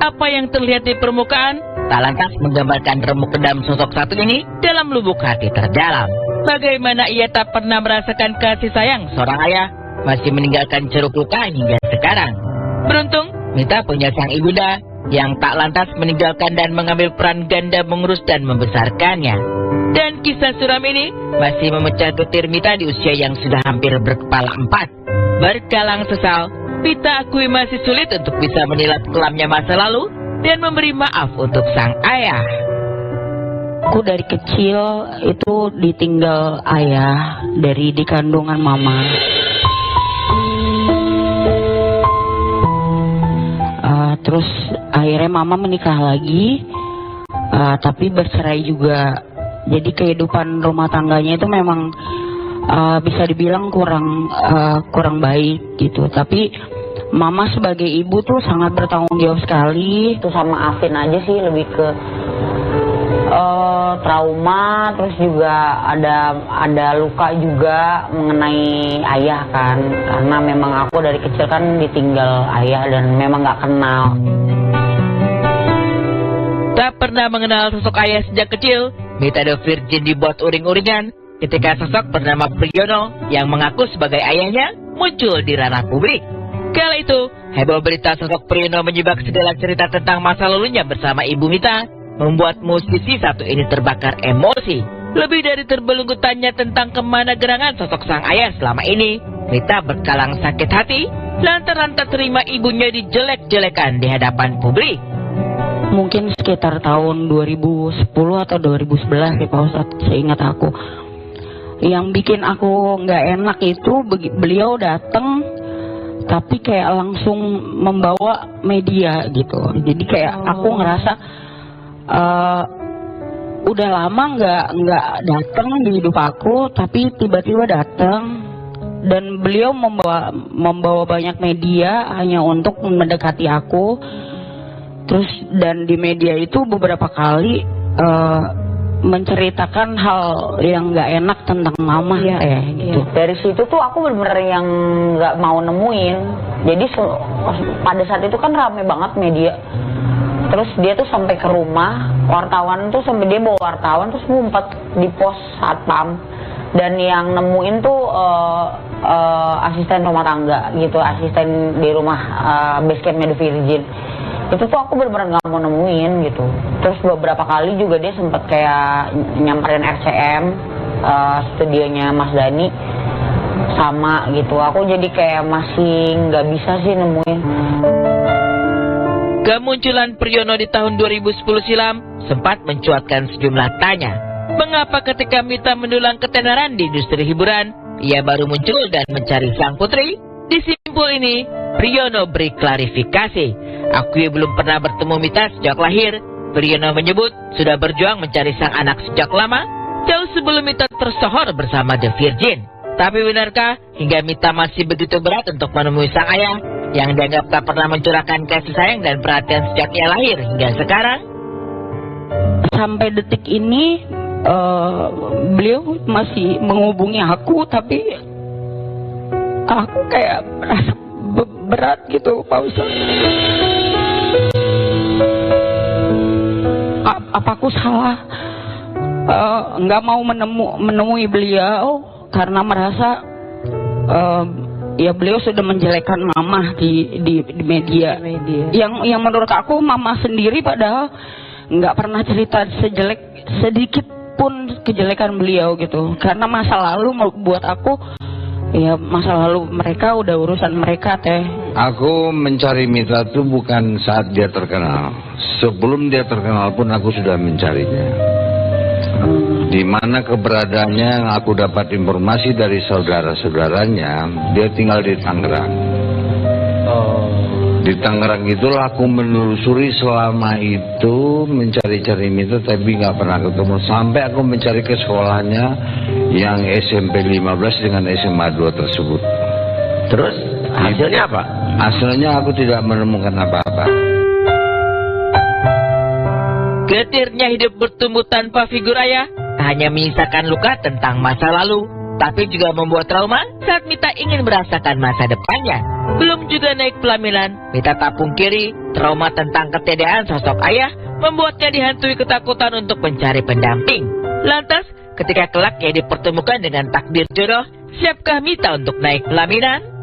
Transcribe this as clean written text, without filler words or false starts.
Apa yang terlihat di permukaan tak lantas menggambarkan remuk kedam sosok satu ini dalam lubuk hati terdalam. Bagaimana ia tak pernah merasakan kasih sayang seorang ayah, masih meninggalkan ceruk luka hingga sekarang. Beruntung, Mita punya sang ibunda yang tak lantas meninggalkan dan mengambil peran ganda mengurus dan membesarkannya. Dan kisah suram ini masih memecah getir Mita di usia yang sudah hampir berkepala 4. Berkalang sesal, Mita akui masih sulit untuk bisa menilai kelamnya masa lalu dan memberi maaf untuk sang ayah. Aku dari kecil itu ditinggal ayah dari di kandungan mama. Terus akhirnya mama menikah lagi, tapi bercerai juga. Jadi kehidupan rumah tangganya itu memang bisa dibilang kurang baik gitu. Tapi mama sebagai ibu tuh sangat bertanggung jawab sekali. Itu sama Afin aja sih, lebih ke trauma, terus juga ada luka juga mengenai ayah kan, karena memang aku dari kecil kan ditinggal ayah dan memang nggak kenal. Tak pernah mengenal sosok ayah sejak kecil, Mita the Virgin dibuat uring-uringan ketika sosok bernama Priyono yang mengaku sebagai ayahnya muncul di ranah publik. Kala itu, heboh berita sosok Priyono menyibak segala cerita tentang masa lalunya bersama ibu Mita membuat musisi satu ini terbakar emosi. Lebih dari terbelenggu tanya tentang kemana gerangan sosok sang ayah selama ini, Mita berkalang sakit hati lantaran tak terima ibunya dijelek-jelekan di hadapan publik. Mungkin sekitar tahun 2010 atau 2011 ya Pak Ustadz, seingat aku. Yang bikin aku nggak enak itu beliau datang tapi kayak langsung membawa media gitu. Jadi kayak aku ngerasa udah lama nggak datang di hidup aku, tapi tiba-tiba datang dan beliau membawa banyak media hanya untuk mendekati aku. Terus dan di media itu beberapa kali menceritakan hal yang nggak enak tentang mama gitu. Dari situ tuh aku bener-bener yang nggak mau nemuin. Jadi pada saat itu kan rame banget media. Terus dia tuh sampai ke rumah wartawan tuh, sampai dia bawa wartawan terus ngumpet di pos satpam. Dan yang nemuin tuh asisten rumah tangga gitu, asisten di rumah basecampnya The Virgin. Itu tuh aku bener-bener gak mau nemuin gitu. Terus beberapa kali juga dia sempet kayak nyamperin RCM, studionya Mas Dhani, sama gitu. Aku jadi kayak masih gak bisa sih nemuin. Kemunculan Priyono di tahun 2010 silam sempat mencuatkan sejumlah tanya. Mengapa ketika Mita mendulang ketenaran di industri hiburan, ia baru muncul dan mencari sang putri? Di simpul ini, Priyono beri klarifikasi. Akui belum pernah bertemu Mita sejak lahir. Priyono menyebut sudah berjuang mencari sang anak sejak lama, jauh sebelum Mita tersohor bersama The Virgin. Tapi benarkah hingga Mita masih begitu berat untuk menemui sang ayah yang dianggap tak pernah mencurahkan kasih sayang dan perhatian sejak ia lahir hingga sekarang? Sampai detik ini beliau masih menghubungi aku, tapi aku kayak merasa berat gitu Pak Ustadz. Apa aku salah nggak mau menemui beliau karena merasa ya beliau sudah menjelekkan mama di media. Yang menurut aku mama sendiri padahal nggak pernah cerita sedikit pun kejelekan beliau gitu. Karena masa lalu buat aku, ya masa lalu mereka udah urusan mereka teh. Aku mencari Mita itu bukan saat dia terkenal. Sebelum dia terkenal pun aku sudah mencarinya. Di mana keberadaannya yang aku dapat informasi dari saudara-saudaranya, dia tinggal di Tangerang. Di Tangerang itulah aku menelusuri selama itu mencari-cari Mita, tapi nggak pernah ketemu. Sampai aku mencari ke sekolahnya yang SMP 15 dengan SMA 2 tersebut. Terus hasilnya apa? Hasilnya aku tidak menemukan apa-apa. Getirnya hidup bertumbuh tanpa figur ayah tak hanya menyisakan luka tentang masa lalu, tapi juga membuat trauma saat Mita ingin merasakan masa depannya. Belum juga naik pelaminan, Mita tak pungkiri trauma tentang ketiadaan sosok ayah membuatnya dihantui ketakutan untuk mencari pendamping. Lantas, ketika kelak ia dipertemukan dengan takdir jodoh, siapkah Mita untuk naik pelaminan?